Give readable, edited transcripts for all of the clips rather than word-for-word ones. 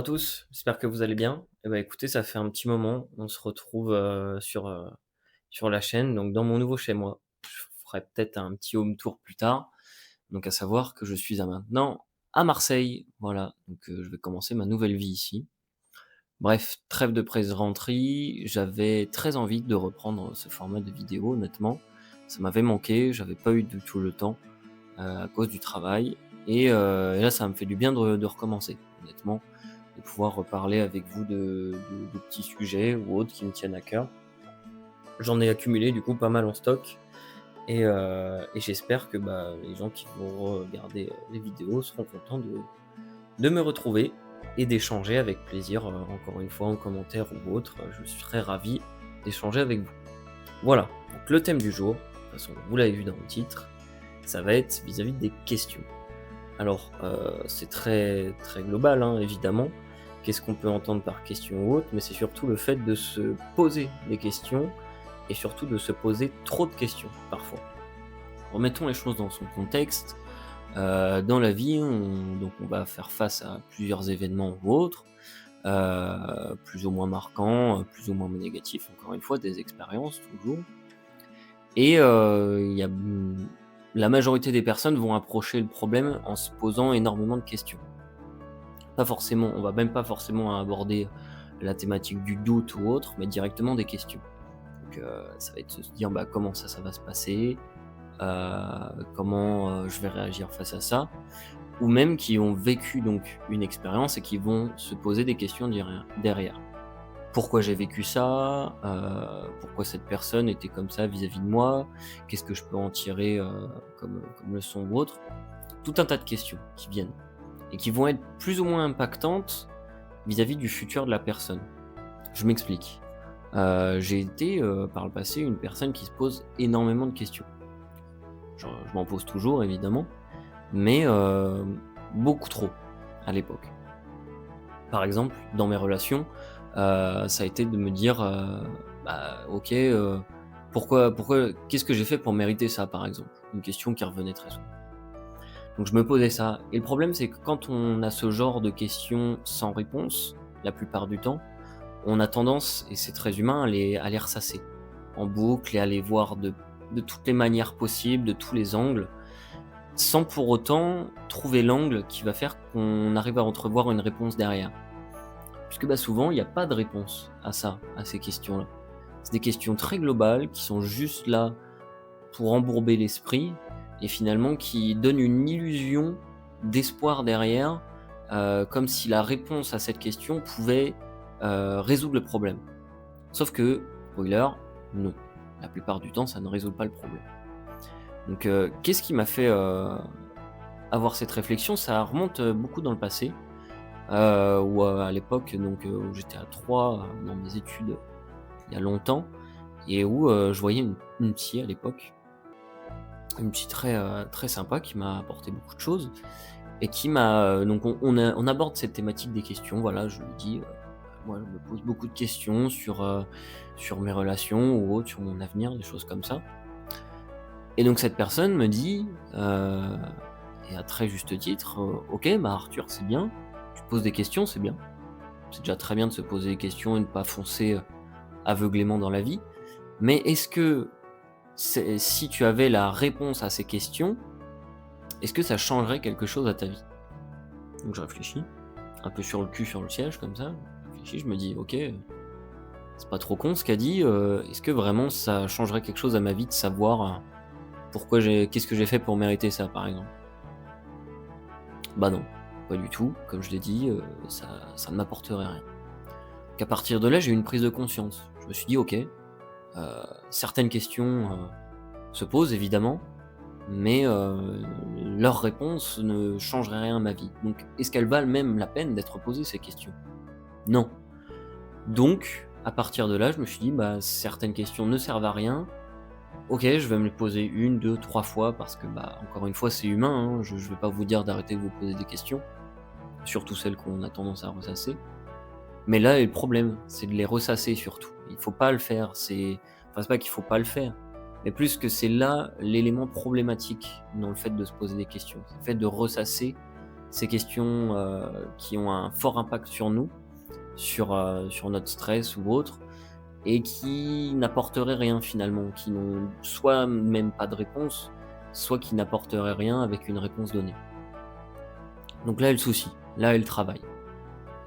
tous, j'espère que vous allez bien. Écoutez, ça fait un petit moment, on se retrouve, sur la chaîne, donc dans mon nouveau chez moi. Je ferai peut-être un petit home tour plus tard, donc à savoir que je suis à maintenant à Marseille, voilà, donc je vais commencer ma nouvelle vie ici. Bref, trêve de plaisanterie, j'avais très envie de reprendre ce format de vidéo honnêtement. Ça m'avait manqué, j'avais pas eu du tout le temps, à cause du travail et là, ça me fait du bien de recommencer, honnêtement, de pouvoir reparler avec vous de petits sujets ou autres qui me tiennent à cœur. J'en ai accumulé du coup pas mal en stock et j'espère que, les gens qui vont regarder, les vidéos seront contents de me retrouver et d'échanger avec plaisir, encore une fois en commentaire ou autre, je serai ravi d'échanger avec vous. Voilà, donc le thème du jour, de toute façon vous l'avez vu dans le titre, ça va être vis-à-vis des questions. Alors, c'est très, très global, hein, évidemment. Qu'est-ce qu'on peut entendre par question ou autre? Mais c'est surtout le fait de se poser des questions et surtout de se poser trop de questions, parfois. Remettons les choses dans son contexte. Dans la vie, on va faire face à plusieurs événements ou autres, plus ou moins marquants, plus ou moins négatifs, encore une fois, des expériences toujours et la majorité des personnes vont approcher le problème en se posant énormément de questions. Pas forcément on va même pas forcément aborder la thématique du doute ou autre, mais directement des questions. Donc, ça va être se dire: comment ça va se passer? Comment, je vais réagir face à ça? Ou même qui ont vécu donc une expérience et qui vont se poser des questions derrière. Pourquoi j'ai vécu ça? Pourquoi cette personne était comme ça vis-à-vis de moi? Qu'est-ce que je peux en tirer, comme leçon ou autre? Tout un tas de questions qui viennent et qui vont être plus ou moins impactantes vis-à-vis du futur de la personne. Je m'explique. J'ai été, par le passé, une personne qui se pose énormément de questions. Je m'en pose toujours évidemment, mais beaucoup trop à l'époque. Par exemple, dans mes relations, ça a été de me dire, OK, pourquoi qu'est-ce que j'ai fait pour mériter ça, par exemple? Une question qui revenait très souvent. Donc je me posais ça et le problème, c'est que quand on a ce genre de questions sans réponse, la plupart du temps, on a tendance, et c'est très humain, à les ressasser en boucle et à les voir de toutes les manières possibles, de tous les angles, sans pour autant trouver l'angle qui va faire qu'on arrive à entrevoir une réponse derrière. Puisque, souvent, il y a pas de réponse à ça, à ces questions-là. C'est des questions très globales qui sont juste là pour embourber l'esprit et finalement qui donnent une illusion d'espoir derrière, comme si la réponse à cette question pouvait, résoudre le problème. Sauf que, spoiler, non. La plupart du temps, ça ne résout pas le problème. Donc, qu'est-ce qui m'a fait, avoir cette réflexion? Ça remonte, beaucoup dans le passé, où, à l'époque donc, où j'étais à 3 dans mes études, il y a longtemps et où, je voyais une psy à l'époque, une psy très, très sympa qui m'a apporté beaucoup de choses et qui m'a, donc on aborde cette thématique des questions, voilà, je lui dis, moi je me pose beaucoup de questions sur mes relations ou autres, sur mon avenir, des choses comme ça et donc cette personne me dit, et à très juste titre, «OK, Arthur, c'est bien, tu te poses des questions, c'est bien. C'est déjà très bien de se poser des questions et de ne pas foncer, aveuglément dans la vie, mais est-ce que si tu avais la réponse à ces questions, est-ce que ça changerait quelque chose à ta vie?» Donc je réfléchis, un peu sur le cul, sur le siège comme ça, je réfléchis, je me dis: «OK, c'est pas trop con ce qu'a dit, est-ce que vraiment ça changerait quelque chose à ma vie de savoir, qu'est-ce que j'ai fait pour mériter ça, par exemple?» Non, pas du tout, comme je l'ai dit, ça ne m'apporterait rien. Qu'à partir de là, j'ai eu une prise de conscience. Je me suis dit: «OK, certaines questions, se posent évidemment, mais leurs réponses ne changeraient rien à ma vie. Donc est-ce qu'elles valent même la peine d'être posées ces questions? Non. Donc à partir de là, je me suis dit: certaines questions ne servent à rien. OK, je vais me les poser une, 2, 3 fois parce que, encore une fois, c'est humain, hein, je vais pas vous dire d'arrêter de vous poser des questions, surtout celles qu'on a tendance à ressasser. Mais là est le problème, c'est de les ressasser surtout. Il faut pas le faire, c'est pas qu'il faut pas le faire, mais plus que c'est là l'élément problématique dans le fait de se poser des questions. C'est le fait de ressasser ces questions, qui ont un fort impact sur nous, sur notre stress ou autre et qui n'apporteraient rien finalement, qui n'ont soit même pas de réponse, soit qui n'apporteraient rien avec une réponse donnée. Donc là est le souci, là est le travail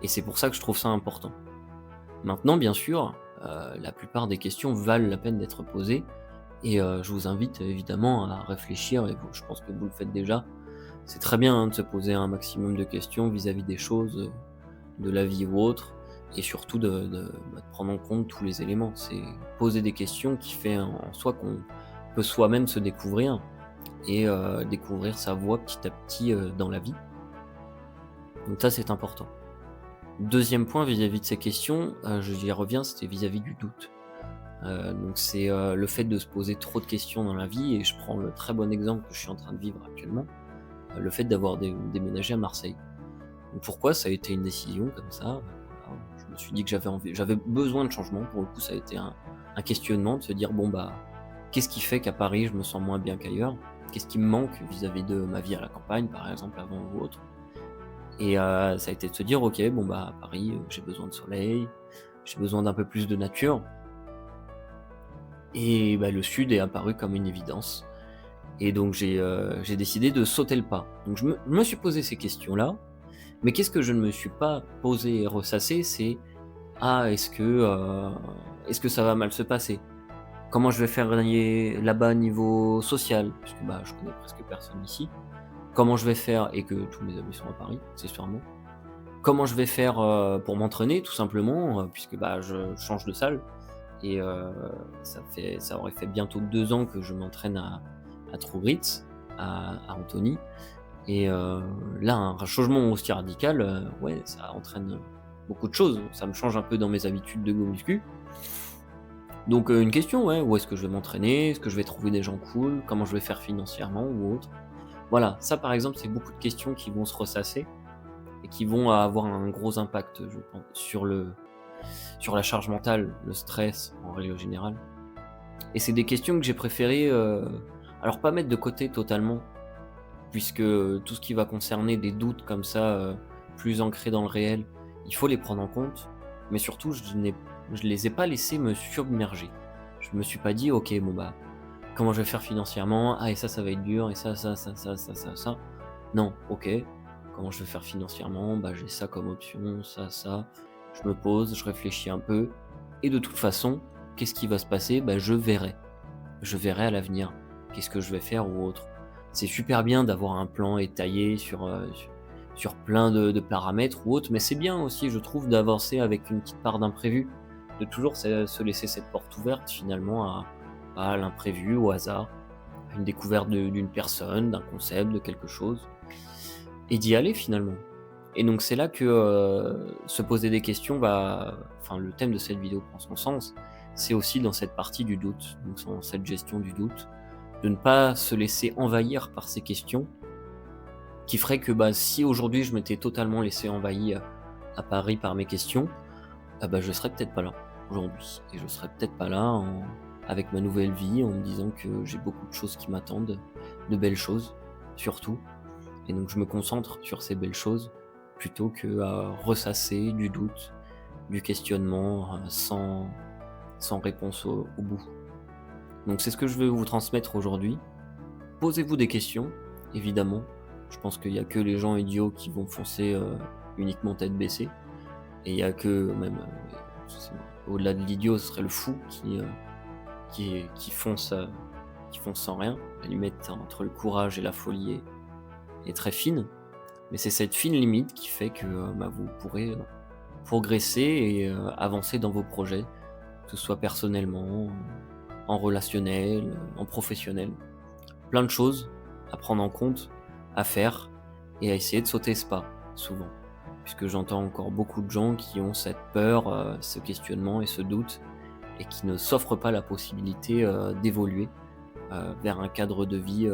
et c'est pour ça que je trouve ça important. Maintenant bien sûr, la plupart des questions valent la peine d'être posées et je vous invite évidemment à réfléchir et vous je pense que vous le faites déjà. C'est très bien, hein, de se poser un maximum de questions vis-à-vis des choses, de la vie ou autre et surtout de prendre en compte tous les éléments. C'est poser des questions qui fait en soi qu'on peut soi-même se découvrir et découvrir sa voie petit à petit, dans la vie. Donc ça, c'est important. Deuxième point vis-à-vis de ces questions, j'y reviens, c'était vis-à-vis du doute. Donc c'est, le fait de se poser trop de questions dans la vie et je prends le très bon exemple que je suis en train de vivre actuellement, le fait d'avoir déménagé à Marseille. Donc pourquoi? Ça a été une décision comme ça, voilà, je me suis dit que j'avais besoin de changement. Pour le coup, ça a été un questionnement de se dire: «Bon, bah, qu'est-ce qui fait qu'à Paris, je me sens moins bien qu'ailleurs? Qu'est-ce qui me manque vis-à-vis de ma vie à la campagne, par exemple, avant ou autre?» Et ça a été de se dire: «OK, bon, bah, à Paris, j'ai besoin de soleil, j'ai besoin d'un peu plus de nature» et bah, le sud est apparu comme une évidence et donc j'ai décidé de sauter le pas. Donc je me suis posé ces questions-là, mais qu'est-ce que je ne me suis pas posé et ressassé, c'est: «Ah, est-ce que ça va mal se passer? Comment je vais faire là-bas niveau social?» puisque, bah, je connais presque personne ici. Comment je vais faire et que tous mes amis sont à Paris, accessoirement. Comment je vais faire, pour m'entraîner tout simplement, puisque, bah, je change de salle et ça aurait fait bientôt 2 ans que je m'entraîne à True Grit, à Antony et là, un changement aussi radical, ouais, ça entraîne beaucoup de choses. Ça me change un peu dans mes habitudes de muscu. Donc une question, ouais, où est-ce que je vais m'entraîner? Est-ce que je vais trouver des gens cool? Comment je vais faire financièrement ou autre? Voilà, ça par exemple, c'est beaucoup de questions qui vont se ressasser et qui vont avoir un gros impact, je pense, sur la charge mentale, le stress en règle générale. Et c'est des questions que j'ai préféré, alors pas mettre de côté totalement, puisque tout ce qui va concerner des doutes comme ça, plus ancrés dans le réel, il faut les prendre en compte, mais surtout je les ai pas laissés me submerger. Je me suis pas dit: «OK, bon bah, comment je vais faire financièrement? Ah et ça va être dur et ça». Non, OK, comment je vais faire financièrement? Bah, j'ai ça comme option, ça. Je me pose, je réfléchis un peu et de toute façon, qu'est-ce qui va se passer? Bah, je verrai. Je verrai à l'avenir. Qu'est-ce que je vais faire ou autre. C'est super bien d'avoir un plan étayé sur plein de paramètres ou autres, mais c'est bien aussi, je trouve, d'avancer avec une petite part d'imprévu, de toujours se laisser cette porte ouverte finalement à l'imprévu, au hasard, à une découverte d'une personne, d'un concept, de quelque chose et d'y aller finalement. Et donc c'est là que, se poser des questions va enfin le thème de cette vidéo prend son sens. C'est aussi dans cette partie du doute, donc dans cette gestion du doute, de ne pas se laisser envahir par ces questions qui feraient que, bah, si aujourd'hui je m'étais totalement laissé envahir à Paris par mes questions, ah bah, je serais peut-être pas là aujourd'hui et je serais peut-être pas là avec ma nouvelle vie en me disant que j'ai beaucoup de choses qui m'attendent, de belles choses surtout. Et donc je me concentre sur ces belles choses plutôt qu'à ressasser du doute, du questionnement, sans réponse au bout. Donc c'est ce que je veux vous transmettre aujourd'hui. Posez-vous des questions, évidemment. Je pense qu'il y a que les gens idiots qui vont foncer, uniquement tête baissée et il y a que même, c'est au-delà de l'idiot, ce serait le fou qui fonce sans rien. La limite entre le courage et la folie est très fine. Mais c'est cette fine limite qui fait que, bah, vous pourrez, progresser et avancer dans vos projets, que ce soit personnellement, en relationnel, en professionnel. Plein de choses à prendre en compte, à faire et à essayer de sauter ce pas, souvent. Puisque j'entends encore beaucoup de gens qui ont cette peur, ce questionnement et ce doute et qui ne s'offrent pas la possibilité, d'évoluer, vers un cadre de vie,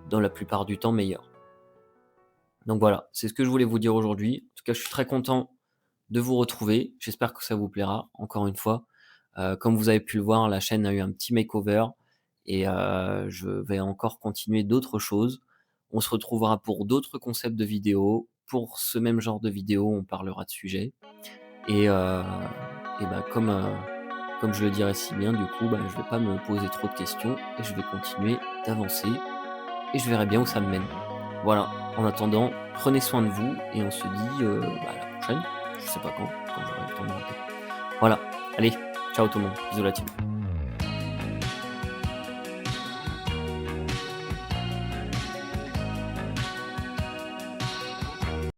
dans la plupart du temps meilleur. Donc voilà, c'est ce que je voulais vous dire aujourd'hui. En tout cas, je suis très content de vous retrouver. J'espère que ça vous plaira, encore une fois. Comme vous avez pu le voir, la chaîne a eu un petit makeover et je vais encore continuer d'autres choses. On se retrouvera pour d'autres concepts de vidéos. Pour ce même genre de vidéo, on parlera de sujets et bah, comme je le dirais si bien, du coup, bah, je vais pas me poser trop de questions et je vais continuer d'avancer et je verrai bien où ça me mène. Voilà, en attendant, prenez soin de vous et on se dit, bah, à la prochaine. Je sais pas quand j'aurai le temps de monter. Voilà, allez, ciao tout le monde, bisous la team.